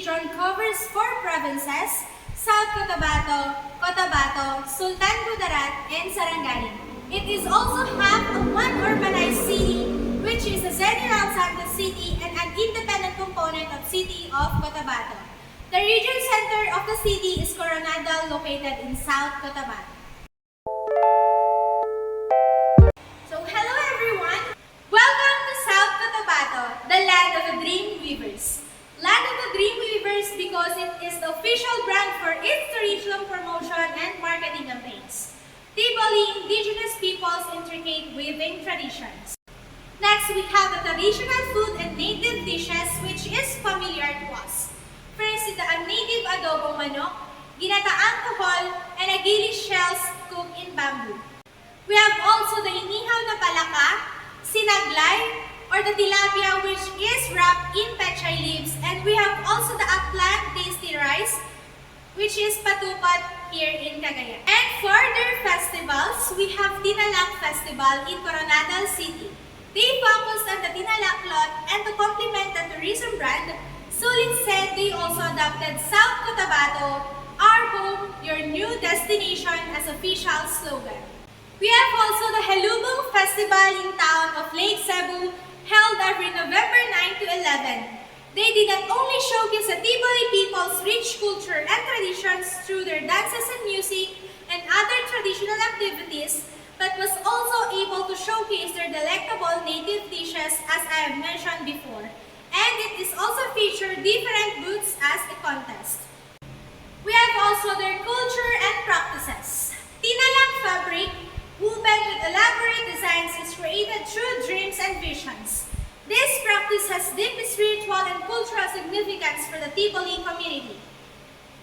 region covers 4 provinces: South Cotabato, Sultan Kudarat, and Sarangani. It is also half of one urbanized city, which is the General Santos City and an independent component of city of Cotabato. The region center of the city is Coronadal, located in South Cotabato. So hello everyone! Welcome to South Cotabato, the land of the Dream Weavers. Land of the Dream Weavers because it is the official brand for its tourism promotion and marketing campaigns. Tiboli, indigenous people's intricate weaving traditions. Next, we have the traditional food and native dishes which is familiar to us. First is the native adobong manok, ginataang kohol, and agili shells cooked in bamboo. We have also the inihaw na palaka, sinaglay, or the tilapia, which is wrapped in pechay leaves, and we have also the upland tasty rice, which is patupat here in Cagayan. And for their festivals, we have Tinalak Festival in Coronadal City. They focused on the Tinalak cloth, and to complement the tourism brand, Sulit said they also adopted South Cotabato, our home, your new destination as official slogan. We have also the Halubong Festival in town of Lake Cebu, held every November 9 to 11. They did not only showcase the Tiboli people's rich culture and traditions through their dances and music and other traditional activities, but was also able to showcase their delectable native dishes as I have mentioned before. And it is also featured different booths as a contest. We have also their culture and practices. Tinalak fabric, woven with elaborate designs, is created through dreams and visions. This practice has deep spiritual and cultural significance for the Tiboli community.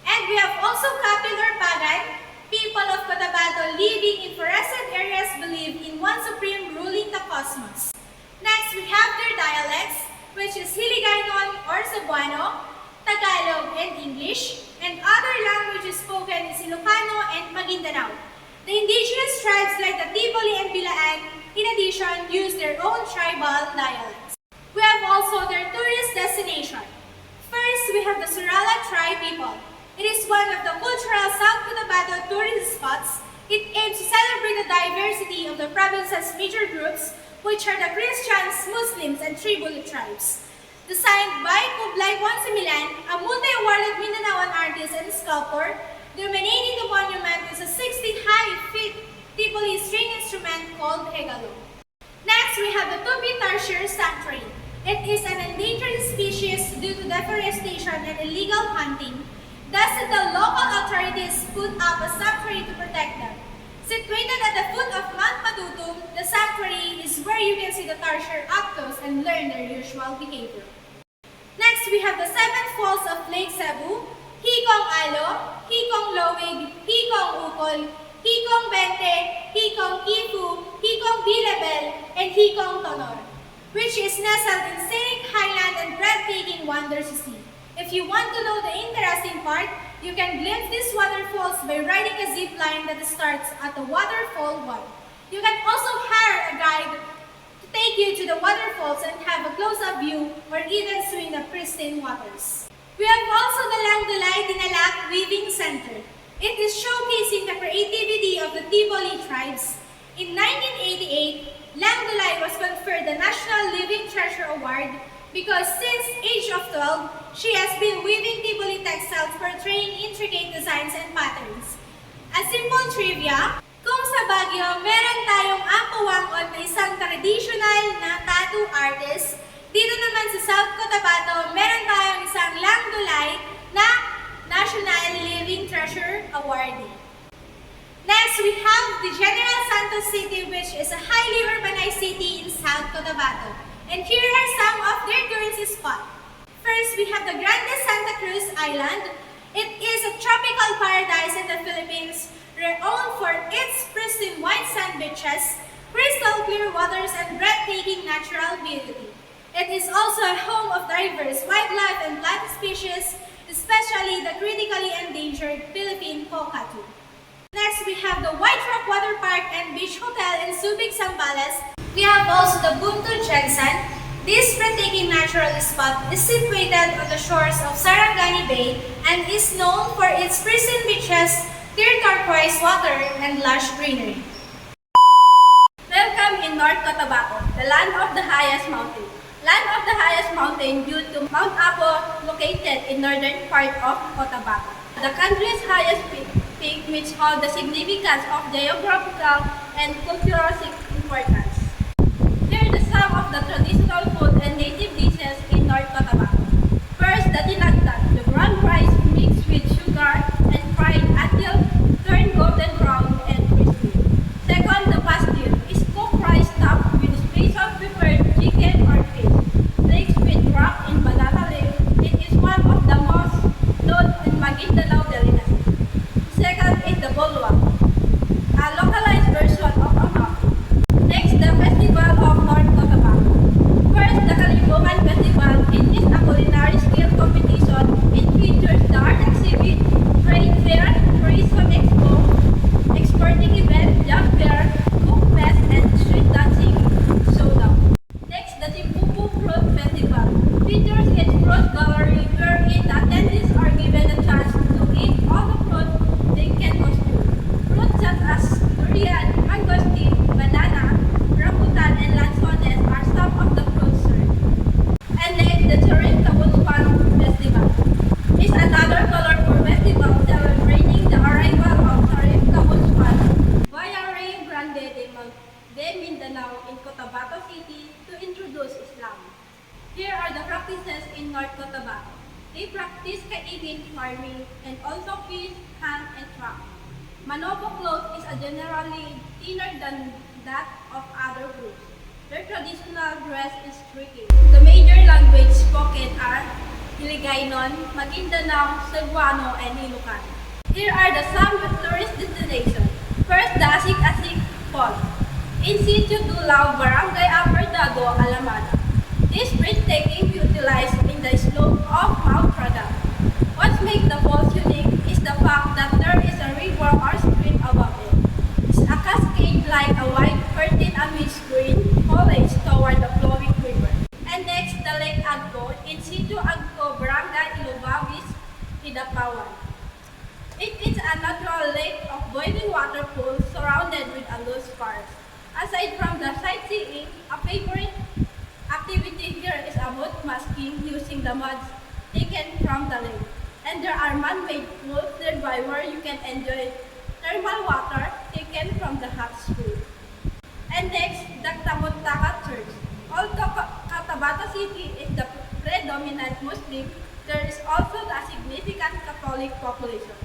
And we have also Kapil or Pagan, people of Cotabato living in forested areas believe in one supreme ruling the cosmos. Next, we have their dialects, which is Hiligaynon or Cebuano, Tagalog, and English, and other languages spoken is Ilocano and Maguindanao. The indigenous tribes like the Tiboli and Bilaan, in addition, use their own tribal dialects. We have also their tourist destination. First, we have the Surala tribe people. It is one of the cultural South Cotabato tourist spots. It aims to celebrate the diversity of the province's major groups, which are the Christians, Muslims, and Tribal tribes. Designed by Kublai Ponsimilan, a multi-awarded Mindanaoan artist and sculptor, dominating the monument is a 60-high-feet Tiboli string instrument called hegalo. Next, we have the Tupi Tarsier Sanctuary. It is an endangered species due to deforestation and illegal hunting. Thus, the local authorities put up a sanctuary to protect them. Situated at the foot of Mount Matutum, the sanctuary is where you can see the tarsier up close and learn their usual behavior. Next, we have the 7 falls of Lake Cebu: Hikong Alo, Hikong Lowig, Hikong Ukol, Hikong Bente, Hikong Kifu, Hikong Bilebel, and Hikong Tonor, which is nestled in scenic highland and breathtaking wonders to see. If you want to know the interesting part, you can glimpse these waterfalls by riding a zip line that starts at the waterfall 1. You can also hire a guide to take you to the waterfalls and have a close-up view or even swim the pristine waters. We have also the Langdulay Tinalak Weaving Center. It is showcasing the creativity of the Tiboli tribes. In 1988, Langdulay was conferred the National Living Treasure Award because since age of 12, she has been weaving Tiboli textiles portraying intricate designs and patterns. A simple trivia, kung sa Baguio, meron tayong Ampuwangon na isang traditional na tattoo artist, dito naman sa South Cotabato, meron tayong isang Langdulay na National Living Treasure Awardee. Next, we have the General Santos City, which is a highly urbanized city in South Cotabato. And here are some of their tourist spots. First, we have the Grande Santa Cruz Island. It is a tropical paradise in the Philippines, renowned for its pristine white sand beaches, crystal clear waters, and breathtaking natural beauty. It is also a home of diverse wildlife and plant species, especially the critically endangered Philippine cockatoo. Next, we have the White Rock Water Park and Beach Hotel in Subic, Zambales. We have also the Buntu Jensen. This breathtaking natural spot is situated on the shores of Sarangani Bay and is known for its pristine beaches, clear turquoise water, and lush greenery. Welcome in North Cotabato, the land of the highest mountain. Land of the highest mountain due to Mount Apo located in northern part of Cotabato. The country's highest peak which holds the significance of geographical and cultural importance. Here are some of the traditional food and native dishes in North Cotabato. First, the tinagtag, the brown rice mixed with sugar and fried until turned golden brown and crispy. Second, the pastil is cooked rice stuffed with special prepared chicken or fish, flakes with wrapped in banana leaf. It is one of the most known in Maguindanao delicacy. Second is the bolwang, a localized version of amao. Next, the Festival of North Cotabato. First, the Kalimbungan Festival. It is a culinary skill competition. It features the art exhibit, trade fair, tourism expo, exporting event, job fair, cook fest, and street dancing showdown. Next, the Timbubu Fruit Festival. Features its fruit gallery wherein the attendees are given a chance to eat all the fruit they can consume. Fruits such as durian, mangosteen, banana, rambutan, and lanzones are some of the fruits served. And next, the Turin Kabunsuan Festival is another colorful festival celebrating the arrival of Turin Kabunsuan via Rio Grande de Mindanao in Cotabato City to introduce Islam. Here are the practices in North Cotabato. They practice kaibin farming and also fish, hunt, and trap. Manobo cloth is generally thinner than that of other groups. Their traditional dress is tricky. The major languages spoken are Hiligaynon, Maguindanao, Cebuano, and Ilocano. Here are some tourist destinations. First, the Asik-Asik Falls. In situ Dulao, Barangay Aperdado, Alamada. This breathtaking view lies in the slope of Mount Tradal. What makes the falls unique is the fact that there is a river or stream above it. It's a cascade like a white curtain amidst green foliage toward the flowing river. And next, the Lake Agco, in situ Agco, Barangay Ilobawis, Hidapawan. It is a natural lake of boiling water pool surrounded with a loose forest. Aside from the sightseeing, a favorite activity here is about masking using the mud taken from the lake. And there are man-made pools nearby where you can enjoy thermal water taken from the hot spring. And next, the Tamuntaka Church. Although Cotabato City is the predominant Muslim, there is also a significant Catholic population.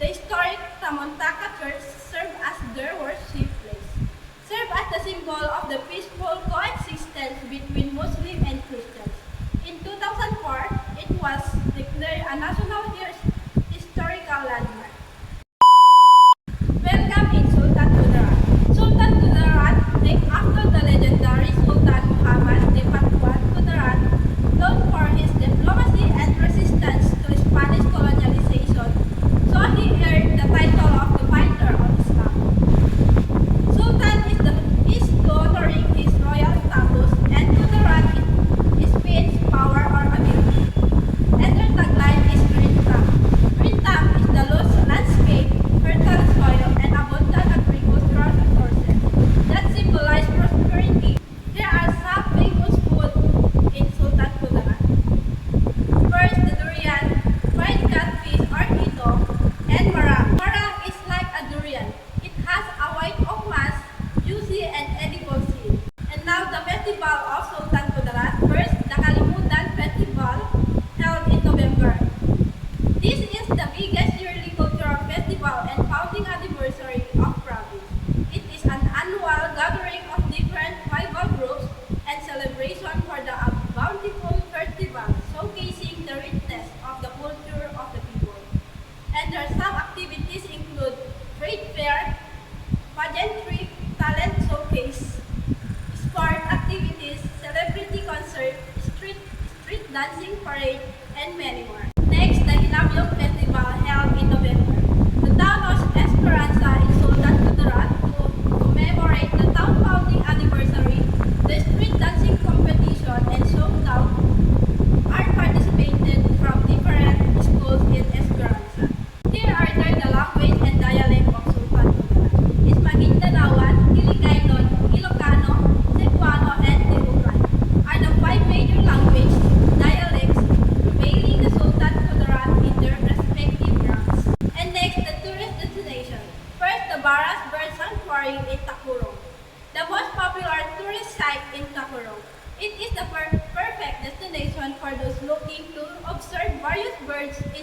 The historic Tamuntaka Church served as their worship place, served as the symbol of the peaceful coexistence between Muslim and Christians. In 2004, it was declared a national historical landmark. Welcome in Sultan Kudarat. Sultan Kudarat, named after the legendary Sultan Muhammad de Patuan Kudarat, known for his diplomacy and resistance to Spanish colonialization, so he earned the title of the Fighter of Islam. Sultan is honoring his royal status, and Kudarat is means power or ability. And their tagline is Green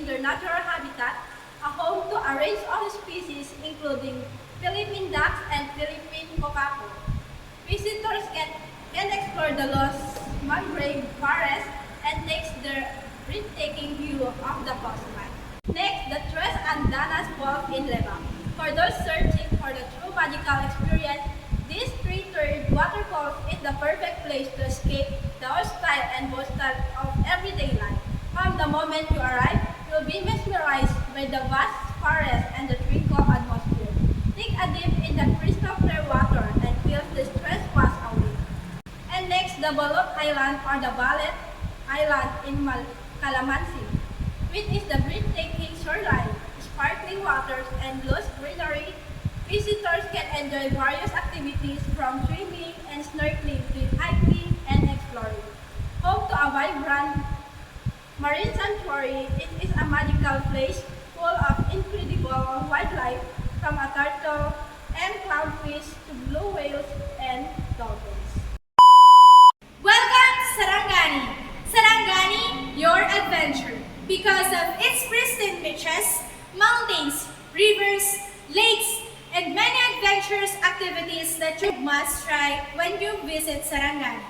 in their natural habitat, a home to a range of species including Philippine ducks and Philippine macaco. Visitors can explore the lost mangrove forest and take their breathtaking view of the coastline. Next, the Tres Andanas Falls in Lebak. For those searching for the true magical experience, this three-tiered waterfall is the perfect place to escape the hostile and hostile of everyday life. From the moment you arrive, you'll be mesmerized by the vast forest and the tranquil atmosphere. Take a dip in the crystal clear water and feel the stress pass away. And next, the Balot Island or the Ballet Island in Calamansi, which is the breathtaking shoreline, sparkling waters, and lush greenery. Visitors can enjoy various activities from swimming and snorkeling to hiking and exploring. Home to a vibrant marine sanctuary, it is a magical place full of incredible wildlife from a turtle and clownfish to blue whales and dolphins. Welcome to Sarangani. Sarangani, your adventure. Because of its pristine beaches, mountains, rivers, lakes, and many adventurous activities that you must try when you visit Sarangani.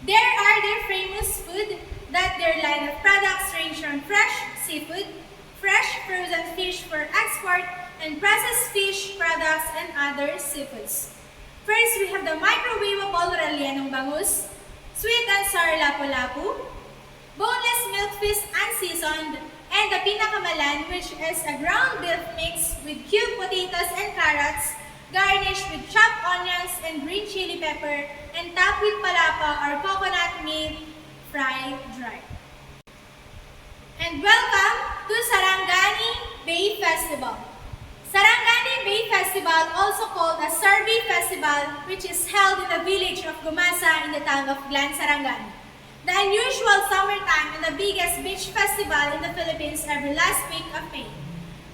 There are their famous food that their line of products range from fresh seafood, fresh frozen fish for export, and processed fish products and other seafoods. First, we have the microwavable Rellenong bangus, sweet and sour lapu-lapu, boneless milkfish unseasoned, and the pinakamalan, which is a ground beef mix with cubed potatoes and carrots, garnished with chopped onions and green chili pepper, and topped with palapa or coconut meat fried dry. And welcome to Sarangani Bay Festival. Sarangani Bay Festival, also called a Sarbi Festival, which is held in the village of Gumasa in the town of Glan Sarangani. The unusual summertime and the biggest beach festival in the Philippines every last week of May.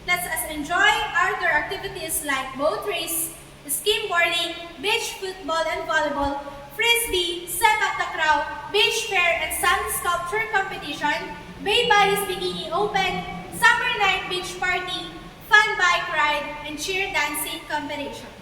Let us enjoy outdoor activities like boat race, skimboarding, beach football and volleyball, frisbee, sepak takraw, beach fair and sand sculpture competition, Bay Buddies Bikini Open, summer night beach party, fun bike ride, and cheer dancing competition.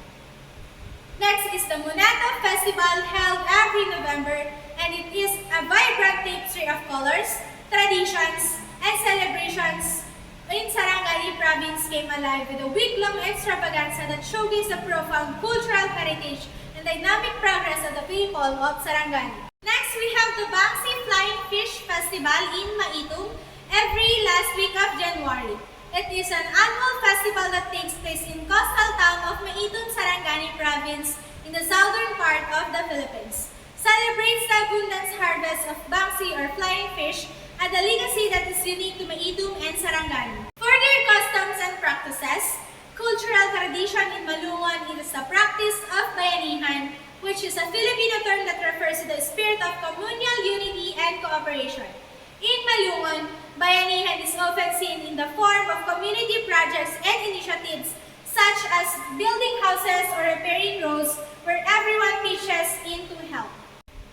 Next is the Monata Festival held every November, and it is a vibrant tapestry of colors, traditions, and celebrations in Sarangani province came alive with a week-long extravaganza that showcased the profound cultural heritage and dynamic progress of the people of Sarangani. Next, we have the Bangsi Flying Fish Festival in Maitum every last week of January. It is an annual festival that takes place in coastal town of Maitum, Sarangani province in the southern part of the Philippines. Celebrates the abundant harvest of bangsi or flying fish and the legacy that is unique to Maitum and Sarangani. Further customs and practices, cultural tradition in Malungon is the practice of bayanihan, which is a Filipino term that refers to the spirit of communal unity and cooperation. In Malungon, bayanihan is often seen in the form of community projects and initiatives such as building houses or repairing roads where everyone pitches in to help.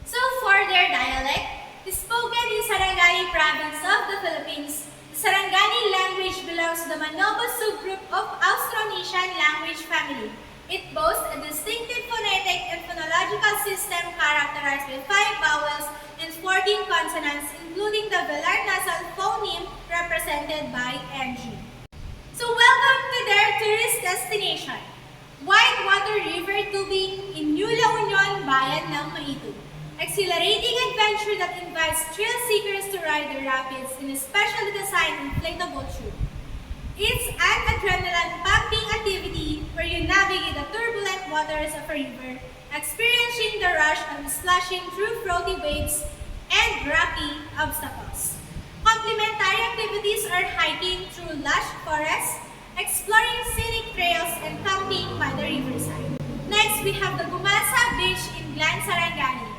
So for their dialect, spoken in Sarangani province of the Philippines, the Sarangani language belongs to the Manobo subgroup of Austronesian language family. It boasts a distinctive phonetic and phonological system characterized by 5 vowels and 14 consonants, including the velar nasal phoneme represented by NG. So welcome to their tourist destination, Whitewater River Tubing in New La Union, Bayan ng Maitum. Exhilarating adventure that invites thrill seekers to ride the rapids in a specially designed inflatable tube. It's an adrenaline-pumping activity where you navigate the turbulent waters of a river, experiencing the rush of splashing through frothy waves and rocky obstacles. Complementary activities are hiking through lush forests, exploring scenic trails, and camping by the riverside. Next, we have the Gumasa Beach in Glan Sarangani.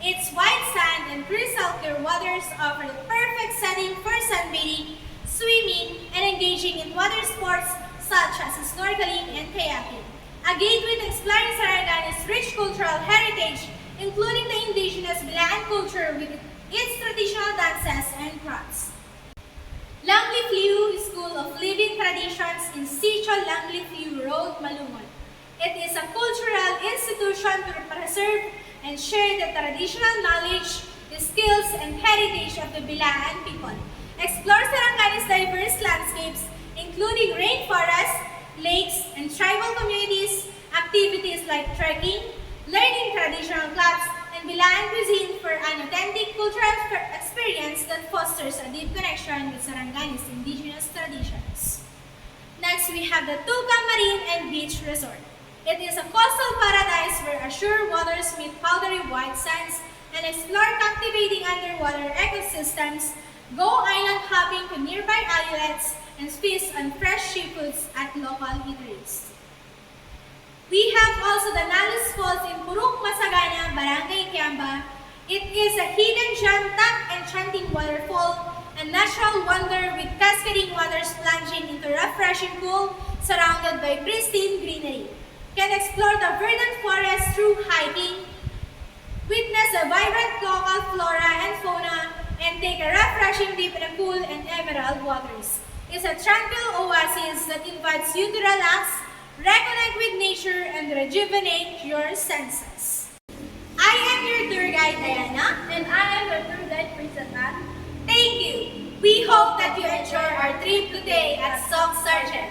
Its white sand and crystal clear waters offer the perfect setting for sunbathing, swimming, and engaging in water sports such as snorkeling and kayaking. A gateway to exploring Sarangani's rich cultural heritage, including the indigenous Bilaan culture with its traditional dances and crafts. Langley School of Living Traditions in Sitio Langley Road, Malungon. It is a cultural institution to preserve and share the traditional knowledge, the skills, and heritage of the Bilaan people. Explore Sarangani's diverse landscapes, including rainforests, lakes, and tribal communities, activities like trekking, learning traditional crafts, and Bilaan cuisine for an authentic cultural experience that fosters a deep connection with Sarangani's indigenous traditions. Next, we have the Tuca Marine and Beach Resort. It is a coastal paradise where azure waters meet powdery white sands and explore captivating underwater ecosystems, go island hopping to nearby islets, and feast on fresh seafoods at local eateries. We have also the Nalus Falls in Puruk Masagana, Barangay Kiamba. It is a hidden gem tap enchanting waterfall, a natural wonder with cascading waters plunging into a refreshing pool surrounded by pristine greenery. Can explore the verdant forest through hiking, witness the vibrant local flora and fauna, and take a refreshing dip in the cool and emerald waters. It's a tranquil oasis that invites you to relax, reconnect with nature, and rejuvenate your senses. I am your tour guide, Diana, And I am your tour guide, Princess Anne. Thank you. We hope that you enjoy our trip today at Sock Sergeant.